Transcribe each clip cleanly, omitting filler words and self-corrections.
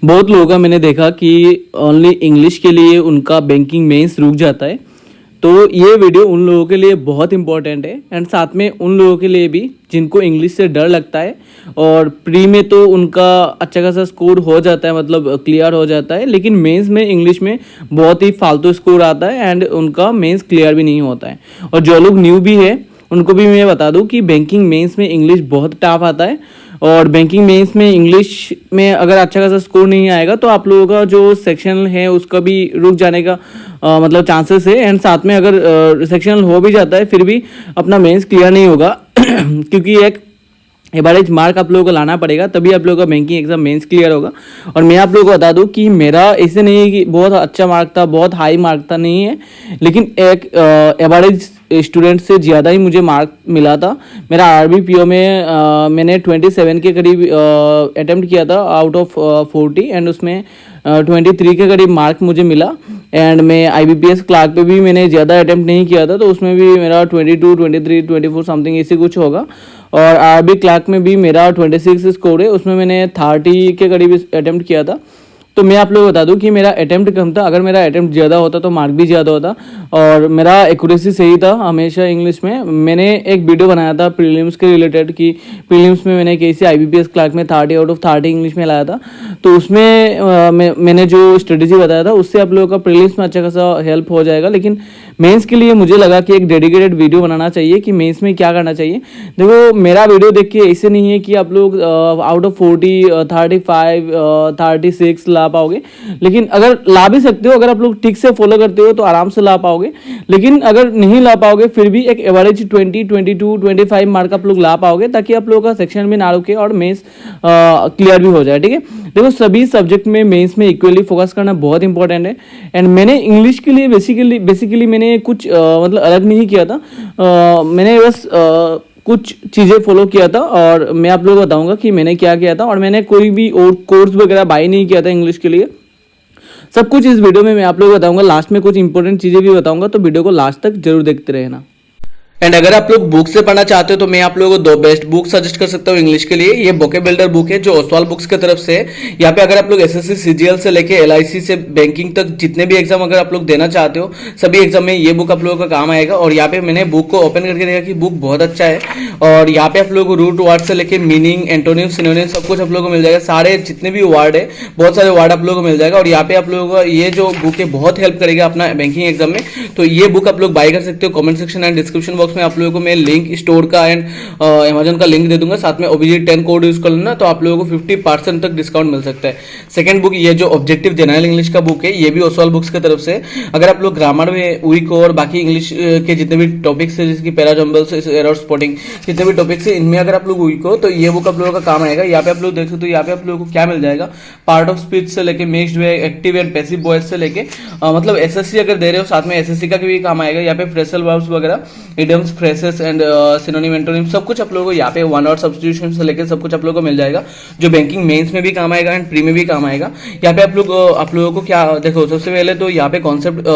बहुत लोगों का मैंने देखा कि ओनली इंग्लिश के लिए उनका बैंकिंग मेंस रुक जाता है। तो ये वीडियो उन लोगों के लिए बहुत इंपॉर्टेंट है एंड साथ में उन लोगों के लिए भी जिनको इंग्लिश से डर लगता है और प्री में तो उनका अच्छा खासा स्कोर हो जाता है, मतलब क्लियर हो जाता है, लेकिन मेंस में इंग्लिश में बहुत ही फालतू स्कोर आता है एंड उनका मेंस क्लियर भी नहीं होता है। और जो लोग न्यू भी है उनको भी मैं बता दूं कि बैंकिंग मेंस में इंग्लिश बहुत टफ आता है और बैंकिंग मेंस में इंग्लिश में अगर अच्छा खासा स्कोर नहीं आएगा तो आप लोगों का जो सेक्शनल है उसका भी रुक जाने का मतलब चांसेस है। एंड साथ में अगर सेक्शनल हो भी जाता है फिर भी अपना मेंस क्लियर नहीं होगा क्योंकि एक एवरेज मार्क आप लोगों को लाना पड़ेगा तभी आप लोगों का बैंकिंग एग्जाम मेंस क्लियर होगा। और मैं आप लोगों को बता दूं कि मेरा ऐसे नहीं है कि बहुत अच्छा मार्क था, बहुत हाई मार्क था, नहीं है, लेकिन एक एवरेज स्टूडेंट से ज़्यादा ही मुझे मार्क मिला था। मेरा आरबीपीओ में मैंने 27 के करीब अटेम्प्ट किया था आउट ऑफ 40 एंड उसमें 23 के करीब मार्क मुझे मिला। एंड मैं आईबीपीएस क्लार्क पे भी मैंने ज़्यादा अटेम्प्ट नहीं किया था तो उसमें भी मेरा 22, 23, 24 समथिंग ऐसे कुछ होगा। और आरबी क्लार्क में भी मेरा 26 स्कोर है, उसमें मैंने 30 के करीब अटेम्प्ट किया था। तो मैं आप लोगों को बता दूं कि मेरा अटेम्प्ट कम था, अगर मेरा अटेम्प्ट ज़्यादा होता तो मार्क भी ज़्यादा होता। और मेरा एक्यूरेसी सही था हमेशा इंग्लिश में। मैंने एक वीडियो बनाया था प्रीलिम्स के रिलेटेड कि प्रीलिम्स में मैंने कैसे आईबीपीएस क्लार्क में 30 आउट ऑफ 30 इंग्लिश में लाया था। तो उसमें मैंने जो स्ट्रेटेजी बताया था उससे आप लोगों का प्रीलिम्स में अच्छा खासा हेल्प हो जाएगा। लेकिन मेंस के लिए मुझे लगा कि एक डेडिकेटेड वीडियो बनाना चाहिए कि मेंस में क्या करना चाहिए। देखो मेरा वीडियो देख के ऐसे नहीं है कि आप लोग आउट ऑफ 40, 35, 36 ला पाओगे, लेकिन अगर ला भी सकते हो, अगर आप लोग ठीक से फॉलो करते हो तो आराम से ला पाओगे। लेकिन अगर नहीं ला पाओगे फिर भी एक एवरेज 20, 22, 25 मार्क आप लोग ला पाओगे ताकि आप लोगों का सेक्शन भी ना रुके और मेंस क्लियर भी हो जाए। ठीक है, देखो सभी सब्जेक्ट में मेंस में इक्वली फोकस करना बहुत इंपॉर्टेंट है। एंड मैंने इंग्लिश के लिए बेसिकली मैंने कुछ मतलब अलग नहीं किया था, मैंने बस कुछ चीज़ें फॉलो किया था और मैं आप लोगों को बताऊंगा कि मैंने क्या किया था। और मैंने कोई भी और कोर्स वगैरह बाय नहीं किया था इंग्लिश के लिए। सब कुछ इस वीडियो में मैं आप लोगों को बताऊंगा, लास्ट में कुछ इंपॉर्टेंट चीज़ें भी बताऊंगा, तो वीडियो को लास्ट तक जरूर देखते रहना। एंड अगर आप लोग बुक से पढ़ना चाहते हो तो मैं आप लोगों को 2 बेस्ट बुक सजेस्ट कर सकता हूँ इंग्लिश के लिए। ये बोके बिल्डर बुक है जो ओसवाल बुक्स की तरफ से है। यहाँ पे अगर आप लोग एसएससी सीजीएल से लेके एलआईसी से बैंकिंग तक जितने भी एग्जाम अगर आप लोग देना चाहते हो सभी एग्जाम में ये बुक आप लोगों का काम आएगा। और यहाँ पे मैंने बुक को ओपन करके देखा कि बुक बहुत अच्छा है। और यहाँ पे आप लोग रूट वर्ड से लेके मीनिंग, एंटोनिम, सिनोनिम सब कुछ आप लोगों को मिल जाएगा। सारे जितने भी वर्ड है बहुत सारे वर्ड आप लोगों को मिल जाएगा। और यहाँ पे आप लोगों को ये जो बुक है बहुत हेल्प करेगा अपना बैंकिंग एग्जाम में। तो ये बुक आप लोग बाय कर सकते हो। Comment section and description box में आप लोगों को मैं लिंक स्टोर का एंड अमेजन का लिंक दे दूंगा। साथ में ओबीजी 10 कोड यूज कर लेना तो आप लोगों को 50% तक डिस्काउंट मिल सकता है। सेकंड बुक ये जो ऑब्जेक्टिव जनरल इंग्लिश का बुक है ये भी ओसवाल बुक्स की तरफ से। अगर आप लोग ग्रामर में वीक हो और बाकी इंग्लिश के जितने भी टॉपिक्स है जैसे कि पैराजम्बल्स, एरर स्पॉटिंग, जितने भी टॉपिक्स है इनमें अगर आप लोग वीक हो तो ये बुक आप लोगों का काम आएगा। यहाँ पे आप लोग देख सकते हो यहाँ पे आप लोगों को क्या मिल जाएगा, पार्ट ऑफ स्पीच से लेके mixed way, active and passive voice से लेके मतलब एसएससी अगर दे रहे हो साथ में एसएससी का भी काम आएगा। यहाँ पे फ्रेजल वर्ब्स वगैरह, idioms, phrases and synonym, antonym सब कुछ आप लोगों को यहाँ पे वन वर्ड सब्स्टिट्यूशन से लेकर सब कुछ आप लोगों को मिल जाएगा जो बैंकिंग मेंस में भी काम आएगा एंड प्री में भी काम आएगा। यहाँ पे आप लोगों को क्या देखो, सबसे पहले तो यहाँ पे कॉन्सेप्ट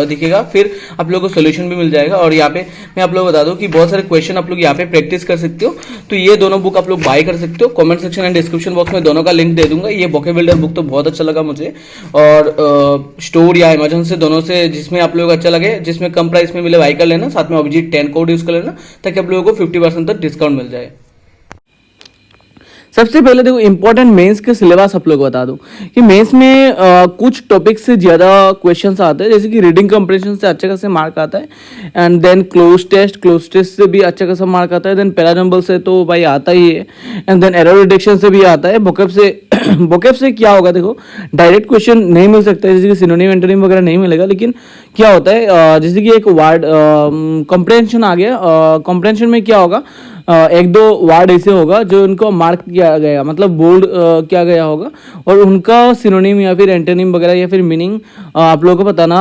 दिखेगा, फिर आप लोगों को सोल्यूशन भी मिल जाएगा। और यहाँ पे मैं आप लोगों को बता दूं कि बहुत सारे क्वेश्चन आप लोग यहाँ पे प्रैक्टिस कर सकते हो। तो ये दोनों बुक आप लोग बाय कर सकते हो। Comment section and description box में दोनों का लिंक दे दूंगा। ये बोके बिल्डर बुक तो बहुत अच्छा लगा मुझे, और स्टोर या अमेजन से दोनों से जिसमें आप लोगों को अच्छा लगे, जिसमें कम प्राइस में मिले बाय कर लेना। साथ में अभिजीत 10 कोड यूज कर लेना ताकि आप लोगों को 50% तक डिस्काउंट मिल जाए। सबसे पहले देखो इंपॉर्टेंट मेंस के सिलेबस आप लोग बता दूं कि मेंस में कुछ टॉपिक से ज़्यादा क्वेश्चंस आते हैं, जैसे कि रीडिंग कंप्रेशन से अच्छा खासा मार्क आता है। एंड देन क्लोज टेस्ट से भी अच्छा खासा मार्क आता है। देन पैराजम्बल से तो भाई आता ही है। एंड देन एरर डिटेक्शन से भी आता है। वोकैब से क्या होगा, देखो डायरेक्ट क्वेश्चन नहीं मिल सकता है, जैसे कि सिनोनिम, एंटोनिम वगैरह नहीं मिलेगा। लेकिन क्या होता है जैसे कि एक वर्ड कॉम्प्रहेंशन आ गया, कॉम्प्रहेंशन में क्या होगा, एक दो वर्ड ऐसे होगा जो उनको मार्क किया गया, मतलब बोल्ड किया गया होगा और उनका सिनोनिम या फिर एंटोनिम वगैरह या फिर मीनिंग आप लोगों को बताना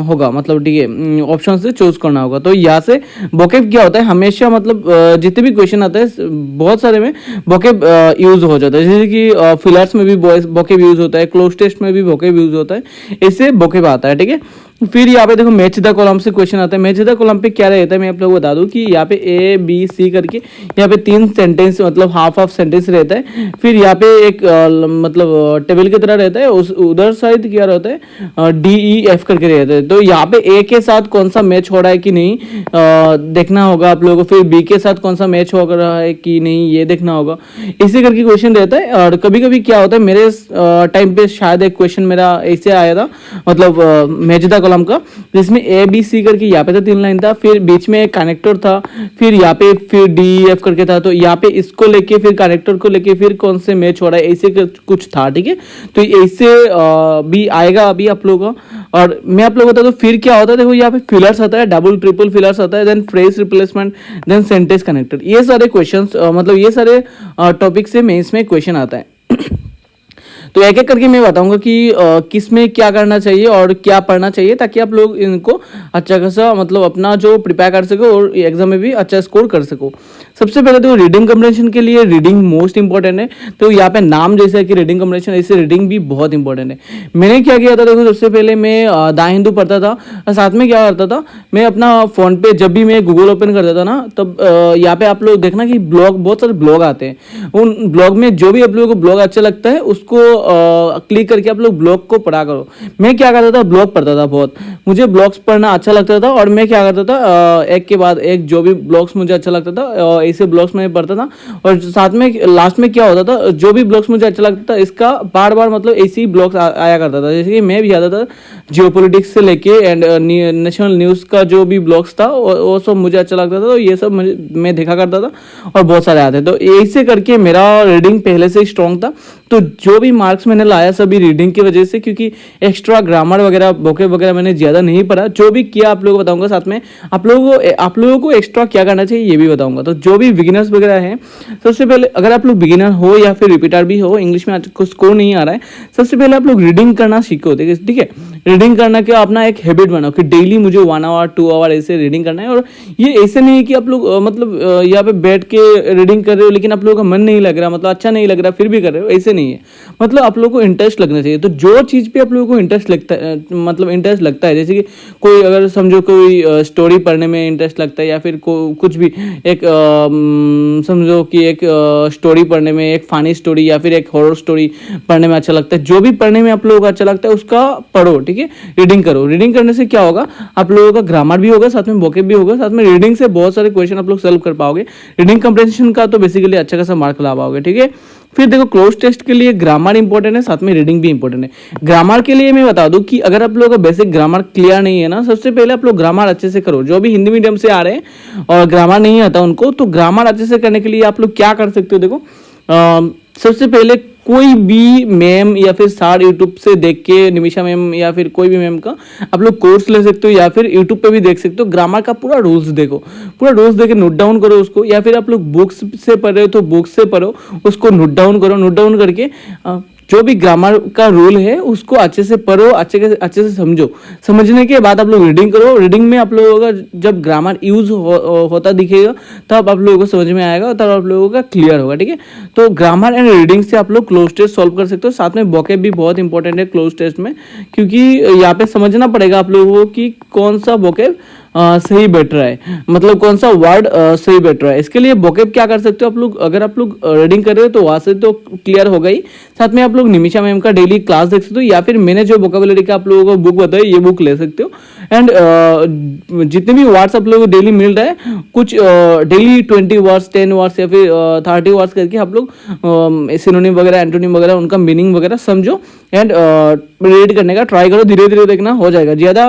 होगा, मतलब ठीक है ऑप्शन से चूज करना होगा। तो यहाँ से वोकैब क्या होता है, हमेशा मतलब जितने भी क्वेश्चन आते हैं बहुत सारे में वोकैब यूज हो जाता है। जैसे कि फिलर्स में भी वोकैब यूज होता है, क्लोज टेस्ट में भी वोकैब यूज होता है, इससे वोकैब आता है। ठीक है, फिर यहाँ पे देखो मैच द कॉलम से क्वेश्चन आता है। मैच द कॉलम पे क्या रहता है मैं आप लोगों को बता दूं कि यहाँ पे ए बी सी करके यहाँ पे 3 सेंटेंस मतलब हाफ सेंटेंस रहता है। फिर यहाँ पे एक मतलब टेबल की तरह रहता है, उस उधर साइड क्या रहता है डी ई एफ करके रहता है। तो यहाँ पे ए के साथ कौन सा मैच हो रहा है कि नहीं देखना होगा आप लोगों को। फिर बी के साथ कौन सा मैच हो रहा है कि नहीं ये देखना होगा। इसी करके क्वेश्चन रहता है। और कभी कभी क्या होता है मेरे टाइम पे शायद एक क्वेश्चन मेरा ऐसे आया था मतलब मैच द कॉलम का, जिसमें ए बी सी करके यहाँ पे तो 3 लाइन था, फिर बीच में एक कनेक्टर था, फिर यहाँ पे फिर डी एफ करके था। तो यहाँ पे इसको लेके फिर कनेक्टर को लेके फिर कौन से मैच हो रहा है ऐसे कुछ था, ठीक है। तो ऐसे भी आएगा अभी आप लोगों का। और मैं आप लोगों को बता दूं फिर क्या होता है। देखो यहाँ पे फिलर्स आता है, डबल ट्रिपल फिलर्स आता है, then phrase replacement, then sentence connector. ये सारे क्वेश्चंस मतलब ये सारे टॉपिक से मेंस में क्वेश्चन आता है। तो एक एक करके मैं बताऊंगा कि किस में क्या करना चाहिए और क्या पढ़ना चाहिए, ताकि आप लोग इनको अच्छा खासा मतलब अपना जो प्रिपेयर कर सको और एग्जाम में भी अच्छा स्कोर कर सको। सबसे पहले तो रीडिंग कम्प्रेशन के लिए रीडिंग मोस्ट इंपॉर्टेंट है। तो यहाँ पे नाम जैसे है कि रीडिंग कम्प्रेशन, ऐसे रीडिंग भी बहुत इंपॉर्टेंट है। मैंने क्या किया था देखो, सबसे पहले मैं द हिंदू पढ़ता था और साथ में क्या करता था मैं अपना फोन पे जब भी मैं गूगल ओपन करता था ना, तब यहाँ पे आप लोग देखना कि ब्लॉग बहुत सारे ब्लॉग आते हैं। उन ब्लॉग में जो भी आप लोगों को ब्लॉग अच्छा लगता है उसको क्लिक करके आप लोग ब्लॉग को पढ़ा करो। मैं क्या करता था ब्लॉग पढ़ता था, बहुत मुझे ब्लॉग्स पढ़ना अच्छा लगता था। और मैं क्या करता था एक के बाद एक जो भी ब्लॉग्स मुझे अच्छा लगता था ऐसे ब्लॉग्स में पढ़ता था। और साथ में लास्ट में क्या होता था, जो भी ब्लॉग्स मुझे अच्छा लगता था इसका बार बार मतलब ऐसे ही ब्लॉग्स आया करता था। जैसे कि मैं भी आता था जियोपॉलिटिक्स से लेके एंड नेशनल न्यूज़ का जो भी ब्लॉग्स था वो सब मुझे अच्छा लगता था। तो ये सब मैं देखा करता था और बहुत सारे आते। तो ऐसे करके मेरा रीडिंग पहले से ही स्ट्रॉन्ग था। तो जो भी मार्क्स मैंने लाया सभी रीडिंग की वजह से, क्योंकि एक्स्ट्रा ग्रामर वगैरह वोकैब वगैरह मैंने ज़्यादा नहीं पढ़ा। जो भी किया आप लोगों को बताऊंगा, साथ में आप लोगों को एक्स्ट्रा क्या करना चाहिए ये भी बताऊंगा। तो जो भी बिगिनर्स वगैरह हैं, सबसे पहले अगर आप लोग बिगिनर हो या फिर रिपीटर भी हो, इंग्लिश में आपको स्कोर नहीं आ रहा है, सबसे पहले आप लोग रीडिंग करना सीखो, ठीक है। रीडिंग करना क्या अपना एक हैबिट बनाओ कि डेली मुझे 1 आवर 2 आवर ऐसे रीडिंग करना है। और ये ऐसे नहीं है कि आप लोग मतलब यहाँ पे बैठ के रीडिंग कर रहे हो लेकिन आप लोगों का मन नहीं लग रहा, मतलब अच्छा नहीं लग रहा फिर भी कर रहे हो, ऐसे नहीं है। मतलब आप लोगों को इंटरेस्ट लगना चाहिए। तो जो चीज़ पे आप लोगों को इंटरेस्ट लगता है, मतलब इंटरेस्ट लगता है, जैसे कि कोई अगर समझो कोई स्टोरी पढ़ने में इंटरेस्ट लगता है, या फिर कुछ भी एक समझो कि एक स्टोरी पढ़ने में, एक फानी स्टोरी या फिर एक हॉरर स्टोरी पढ़ने में अच्छा लगता है, जो भी पढ़ने में आप लोगों को अच्छा लगता है उसका पढ़ो, ठीक है। रीडिंग करो। रीडिंग करने से क्या होगा, आप लोगों का ग्रामर भी होगा, साथ में वोकैब भी होगा, साथ में रीडिंग से बहुत सारे क्वेश्चन आप लोग सॉल्व कर पाओगे। रीडिंग कम्प्रेहेंशन का तो बेसिकली अच्छा खासा मार्क ला पाओगे, ठीक है। फिर देखो क्लोज टेस्ट के लिए ग्रामर इंपॉर्टेंट है, साथ में रीडिंग भी इंपॉर्टेंट है। ग्रामर के लिए मैं बता दूं कि अगर आप लोगों का बेसिक ग्रामर क्लियर नहीं है ना, सबसे पहले आप लोग ग्रामर अच्छे से करो। जो भी हिंदी मीडियम से आ रहे हैं और ग्रामर नहीं आता उनको, तो ग्रामर अच्छे से करने के लिए आप लोग क्या कर सकते हो, देखो सबसे पहले कोई भी मैम या फिर सर यूट्यूब से देख के, निमिषा मैम या फिर कोई भी मैम का आप लोग कोर्स ले सकते हो, या फिर यूट्यूब पे भी देख सकते हो। ग्रामर का पूरा रूल्स देखो, पूरा रूल्स देख के नोट डाउन करो उसको, या फिर आप लोग बुक्स से पढ़ रहे हो तो बुक्स से पढ़ो, उसको नोट डाउन करो। नोट डाउन करके जो भी ग्रामर का रूल है उसको अच्छे से पढ़ो, अच्छे से समझो। समझने के बाद आप लोग रीडिंग करो। रीडिंग में आप लोगों का जब ग्रामर यूज होता दिखेगा तब आप लोगों को समझ में आएगा, तब आप लोगों का क्लियर होगा, ठीक है। तो ग्रामर एंड रीडिंग से आप लोग क्लोज टेस्ट सॉल्व कर सकते हो। साथ में वोकैब भी बहुत इंपॉर्टेंट है क्लोज टेस्ट में, क्योंकि यहाँ पे समझना पड़ेगा आप लोगों को कि कौन सा वोकैब सही बैठ रहा है, मतलब कौन सा वर्ड सही बैठ रहा है। इसके लिए वोकैब क्या कर सकते हो आप लोग, अगर आप लोग रीडिंग कर रहे हो तो वहाँ से तो क्लियर होगा ही, साथ में आप लोग निमिषा मैम का डेली क्लास देख सकते हो, या फिर मैंने जो वोकैबुलरी का आप लोगों को बुक बताया ये बुक ले सकते हो। एंड जितने भी वर्ड्स आप लोगों को डेली मिल रहा है, कुछ डेली 20 वर्ड्स 10 वर्ड्स या फिर 30 वर्ड्स करके आप लोग सिनोनिम वगैरह एंटोनिम वगैरह उनका मीनिंग वगैरह समझो एंड रीड करने का ट्राई करो। धीरे धीरे देखना हो जाएगा। ज़्यादा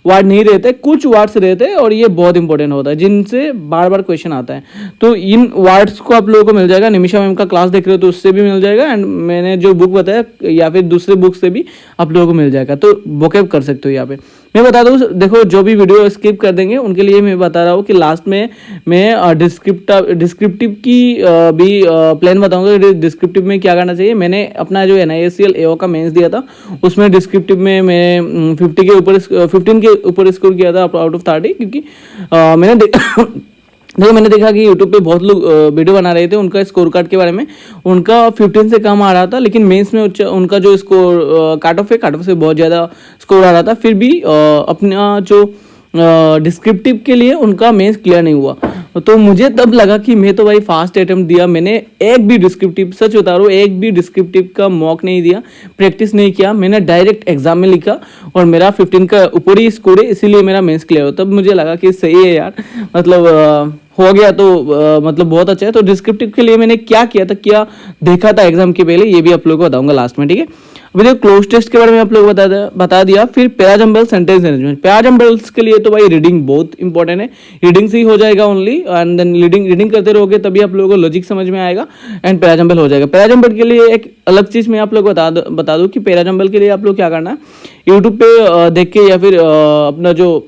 वर्ड नहीं रहते, कुछ वर्ड्स रहते हैं और ये बहुत इंपॉर्टेंट होता है जिनसे बार बार क्वेश्चन आता है। तो इन वर्ड्स को आप लोगों को मिल जाएगा। निमिषा मैम का क्लास देख रहे हो तो उससे भी मिल जाएगा, एंड मैंने जो बुक बताया या फिर दूसरे बुक से भी आप लोगों को मिल जाएगा। तो वोकैब कर सकते हो। यहाँ पे मैं बता दूँ, देखो जो भी वीडियो स्किप कर देंगे उनके लिए मैं बता रहा हूँ कि लास्ट में मैं डिस्क्रिप्टिव की भी प्लान बताऊंगा। डिस्क्रिप्टिव में क्या करना चाहिए। मैंने अपना जो NISL AO का मेंस दिया था उसमें डिस्क्रिप्टिव में मैं 15 के ऊपर स्कोर किया था आउट ऑफ 30, क्योंकि मैंने देखा कि यूट्यूब पे बहुत लोग वीडियो बना रहे थे उनका स्कोर कार्ड के बारे में, उनका 15 से कम आ रहा था, लेकिन मेंस में उनका जो स्कोर कट ऑफ है, कट ऑफ से बहुत ज़्यादा स्कोर आ रहा था, फिर भी अपना जो डिस्क्रिप्टिव के लिए उनका मेंस क्लियर नहीं हुआ। तो मुझे तब लगा कि मैं तो भाई फास्ट अटेम्प्ट दिया, मैंने एक भी डिस्क्रिप्टिव, सच बता रहा हूँ, एक भी डिस्क्रिप्टिव का मॉक नहीं दिया, प्रैक्टिस नहीं किया, मैंने डायरेक्ट एग्जाम में लिखा और मेरा 15 का ऊपर ही स्कोर है, इसीलिए मेरा मेंस क्लियर हो। तब मुझे लगा कि सही है यार, मतलब हो गया तो मतलब बहुत अच्छा है। तो डिस्क्रिप्टिव के लिए मैंने क्या किया था, क्या देखा था एग्जाम के पहले, ये भी आप लोगों को बताऊंगा लास्ट में, ठीक है। अभी देखो क्लोज टेस्ट के बारे में आप लोग बता दिया। फिर पैराजम्बल सेंटेंस मैनेजमेंट, पैराजम्बल्स के लिए तो भाई रीडिंग बहुत इंपॉर्टेंट है, रीडिंग से ही हो जाएगा ओनली, एंड देन रीडिंग करते रहोगे तभी आप लोगों को लॉजिक समझ में आएगा एंड पैराजम्बल हो जाएगा। पैराजम्बल के लिए एक अलग चीज मैं आप लोग बता दूं कि पैराजम्बल के लिए आप लोग क्या करना है, यूट्यूब पे देख के या फिर अपना जो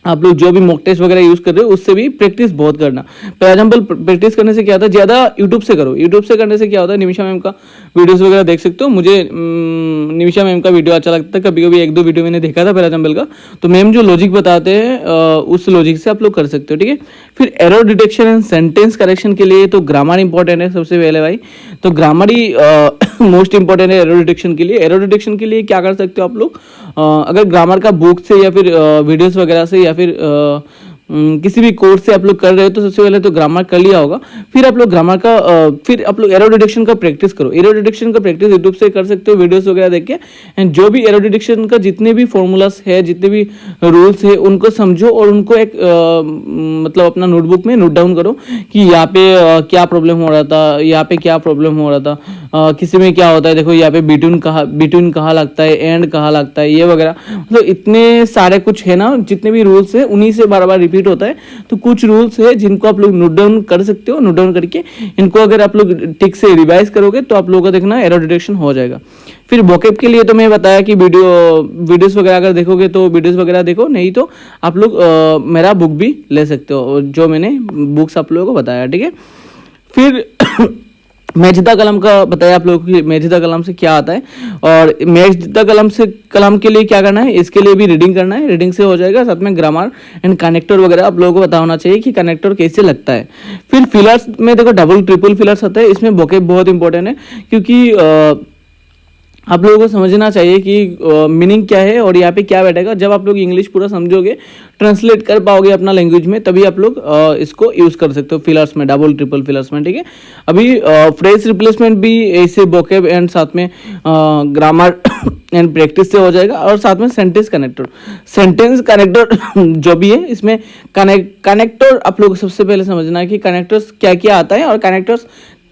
आप लोग जो भी मॉक टेस्ट वगैरह यूज कर रहे हो उससे भी प्रैक्टिस बहुत करना। फॉर एग्जाम्पल प्रैक्टिस करने से क्या होता है, ज्यादा यूट्यूब से करो, यूट्यूब से करने से क्या होता है, निमिषा मैम का वीडियोस वगैरह देख सकते हो। मुझे निमिषा मैम का वीडियो अच्छा लगता है, कभी कभी एक दो वीडियो मैंने देखा था फॉर एग्जाम्पल का, तो मैम जो लॉजिक बताते हैं उस लॉजिक से आप लोग कर सकते हो, ठीक है। फिर error detection and sentence correction के लिए तो ग्रामर इंपॉर्टेंट है सबसे पहले भाई, तो ग्रामर ही मोस्ट इंपॉर्टेंट है एरर डिटेक्शन के लिए। एरर डिटेक्शन के लिए क्या कर सकते हो आप लोग, अगर ग्रामर का बुक से या फिर वीडियोस वगैरह से या फिर किसी भी कोर्स से आप लोग कर रहे हो तो सबसे पहले तो ग्रामर कर लिया होगा, फिर आप लोग ग्रामर का फिर आप लोग एरर डिटेक्शन का प्रैक्टिस करो। एरर डिटेक्शन का प्रैक्टिस यूट्यूब से कर सकते हो, वीडियोस वगैरह देख के, एंड जो भी एरर डिटेक्शन का जितने भी फॉर्मूलास है, जितने भी रूल्स है, उनको समझो और उनको एक मतलब अपना नोटबुक में नोट डाउन करो कि यहाँ पे क्या प्रॉब्लम हो रहा था, यहाँ पे क्या प्रॉब्लम हो रहा था, किसी में क्या होता है, देखो यहाँ पे बिटवीन कहाँ लगता है, एंड कहाँ लगता है, ये वगैरह, मतलब इतने सारे कुछ है ना, जितने भी रूल्स है उन्हीं से बार बार रिपीट होता है। तो कुछ रूल्स है जिनको आप लोग नोट डाउन कर सकते हो, नोट डाउन करके इनको अगर आप लोग ठीक से रिवाइज करोगे तो आप लोगों का देखना एरर डिटेक्शन हो जाएगा। फिर वोकैब के लिए तो मैं बताया कि वीडियोस वगैरह अगर देखोगे तो वीडियोस वगैरह देखो, नहीं तो आप लोग मेरा बुक भी ले सकते हो, जो मैंने बुक्स आप लोगों को बताया, ठीक है। फिर मेजिदा कलम का बताया आप लोगों को, मेजिदा कलम से क्या आता है, और मेजिदा कलम के लिए क्या करना है, इसके लिए भी रीडिंग करना है, रीडिंग से हो जाएगा। साथ में ग्रामर एंड कनेक्टर वगैरह आप लोगों को पता होना चाहिए कि कनेक्टर कैसे लगता है। फिर फिलर्स में देखो डबल ट्रिपल फिलर्स आता है, इसमें वोकैब बहुत इंपॉर्टेंट है, क्योंकि आप लोगों को समझना चाहिए कि मीनिंग क्या है और यहाँ पे क्या बैठेगा। जब आप लोग इंग्लिश पूरा समझोगे, ट्रांसलेट कर पाओगे अपना लैंग्वेज में, तभी आप लोग इसको यूज कर सकते हो फिलर्स में, डबल ट्रिपल फिलर्स में, ठीक है। अभी फ्रेज रिप्लेसमेंट भी ऐसे वोकैब एंड साथ में ग्रामर एंड प्रैक्टिस से हो जाएगा, और साथ में सेंटेंस कनेक्टर जो भी है इसमें कनेक्टर आप लोग सबसे पहले समझना है कि कनेक्टर्स क्या क्या आता है और कनेक्टर्स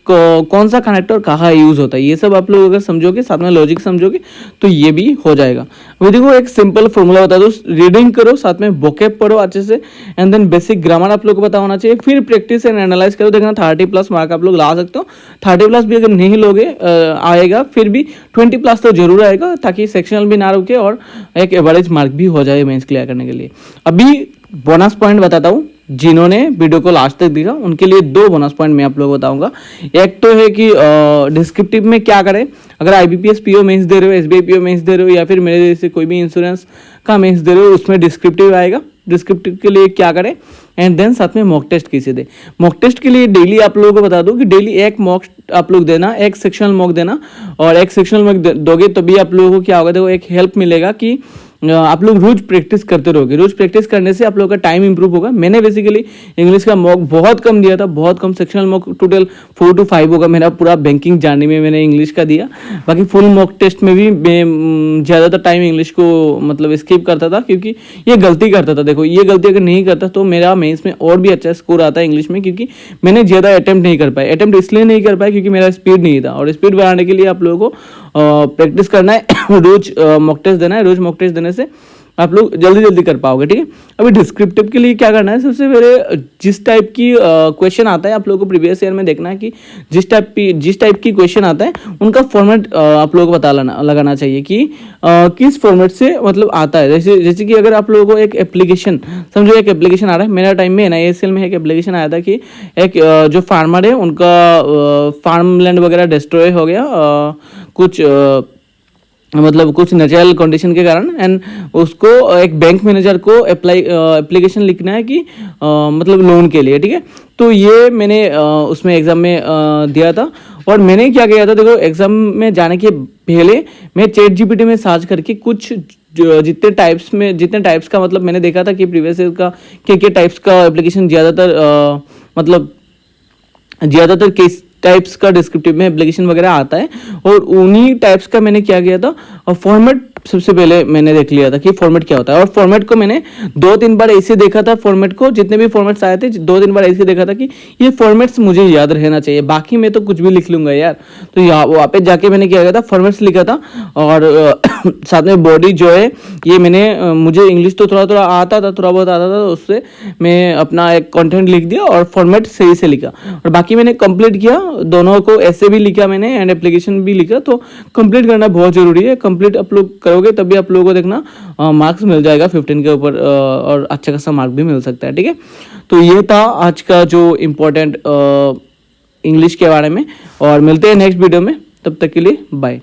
कौन सा कनेक्टर कहाँ यूज होता है, ये सब आप लोग अगर समझोगे, साथ में लॉजिक समझोगे तो ये भी हो जाएगा। अभी देखो एक सिंपल फॉर्मूला बता दो, रीडिंग करो, साथ में वोकैब पढ़ो अच्छे से, एंड देन बेसिक ग्रामर आप लोग को पता होना चाहिए। फिर प्रैक्टिस एंड एनालाइज करो, देखना 30+ मार्क आप लोग ला सकते हो। 30+ भी अगर नहीं लोगे आएगा, फिर भी 20+ तो जरूर आएगा, ताकि सेक्शनल भी ना रुके और एक एवरेज मार्क भी हो जाए मेंस क्लियर करने के लिए। अभी बोनस पॉइंट बताता हूँ, जिन्होंने वीडियो को लास्ट तक देखा उनके लिए 2 बोनस पॉइंट मैं आप लोगों को बताऊंगा। एक तो है कि डिस्क्रिप्टिव में क्या करें, अगर IBPS PO मेंस दे रहे हो, SBI PO मेंस दे रहे हो, या फिर मेरे जैसे कोई भी इंश्योरेंस का मेंस दे रहे हो, उसमें डिस्क्रिप्टिव आएगा। डिस्क्रिप्टिव के लिए क्या करें, एंड देन साथ में मॉक टेस्ट कैसे दे। मॉक टेस्ट के लिए डेली आप लोगों को बता दूं कि डेली एक मॉक आप लोग देना, एक सेक्शनल मॉक देना, और एक सेक्शनल मॉक दोगे तो भी आप लोगों को क्या होगा, देखो एक हेल्प मिलेगा कि आप लोग रोज प्रैक्टिस करते रहोगे। रोज प्रैक्टिस करने से आप लोगों का टाइम इंप्रूव होगा। मैंने बेसिकली इंग्लिश का मॉक बहुत कम दिया था, बहुत कम, सेक्शनल मॉक टोटल 4 to 5 होगा मेरा पूरा बैंकिंग जर्नी में मैंने इंग्लिश का दिया। बाकी फुल मॉक टेस्ट में भी मैं ज़्यादातर टाइम इंग्लिश को मतलब स्किप करता था, क्योंकि ये गलती करता था। देखो ये गलती अगर नहीं करता तो मेरा मेंस में और भी अच्छा स्कोर आता है इंग्लिश में, क्योंकि मैंने ज़्यादा अटेम्प्ट नहीं कर पाया। अटेम्प्ट इसलिए नहीं कर पाया क्योंकि मेरा स्पीड नहीं था, और स्पीड बढ़ाने के लिए आप लोगों को प्रैक्टिस करना है, रोज मॉक टेस्ट देना है। रोज मॉक टेस्ट देने से आप लोग जल्दी जल्दी कर पाओगे, ठीक है। अभी डिस्क्रिप्टिव के लिए क्या करना है, सबसे पहले जिस टाइप की क्वेश्चन आता है आप लोगों को प्रीवियस ईयर में देखना है कि जिस टाइप की क्वेश्चन आता है उनका फॉर्मेट आप लोगों को पता लगाना चाहिए कि किस फॉर्मेट से मतलब आता है। जैसे कि अगर आप लोगों को एक एप्लीकेशन, समझो एक एप्लीकेशन आ रहा है, मेरा टाइम में NISL में एक एप्लीकेशन आया था कि एक जो फार्मर है उनका फार्म लैंड वगैरह डिस्ट्रॉय हो गया, कुछ मतलब कुछ नेचुरल कंडीशन के कारण, एंड उसको एक बैंक मैनेजर को एप्लीकेशन लिखना है कि मतलब लोन के लिए, ठीक है। तो ये मैंने उसमें एग्जाम में दिया था, और मैंने क्या किया था, देखो एग्जाम में जाने के पहले मैं ChatGPT में सर्च करके कुछ जितने टाइप्स का मतलब मैंने देखा था कि प्रीवियस ईयर का के टाइप्स का एप्लीकेशन ज़्यादातर किस टाइप्स का डिस्क्रिप्टिव में एप्लीकेशन वगैरह आता है, और उन्हीं टाइप्स का मैंने क्या किया था, और फॉर्मेट सबसे पहले मैंने देख लिया था कि फॉर्मेट क्या होता है। और फॉर्मेट को मैंने 2-3 बार ऐसे देखा था, फॉर्मेट को जितने भी फॉर्मेट्स आए थे 2-3 बार ऐसे देखा था कि ये फॉर्मेट्स मुझे याद रहना चाहिए, बाकी मैं तो कुछ भी लिख लूंगा यार। तो यहाँ वहाँ पे जाके मैंने क्या किया था, फॉर्मेट्स लिखा था, और साथ में बॉडी जो है ये मैंने मुझे इंग्लिश तो थोड़ा बहुत आता था, उससे मैं अपना एक कंटेंट लिख दिया और फॉर्मेट सही से लिखा, और बाकी मैंने कंप्लीट किया। दोनों को ऐसे भी लिखा मैंने एंड एप्लीकेशन भी लिखा। तो कंप्लीट करना बहुत ज़रूरी है, कंप्लीट आप लोग करोगे तभी आप लोगों को देखना मार्क्स मिल जाएगा 15 के ऊपर, और अच्छा खासा मार्क भी मिल सकता है। ठीक है, तो ये था आज का जो इम्पोर्टेंट इंग्लिश के बारे में, और मिलते हैं नेक्स्ट वीडियो में, तब तक के लिए बाय।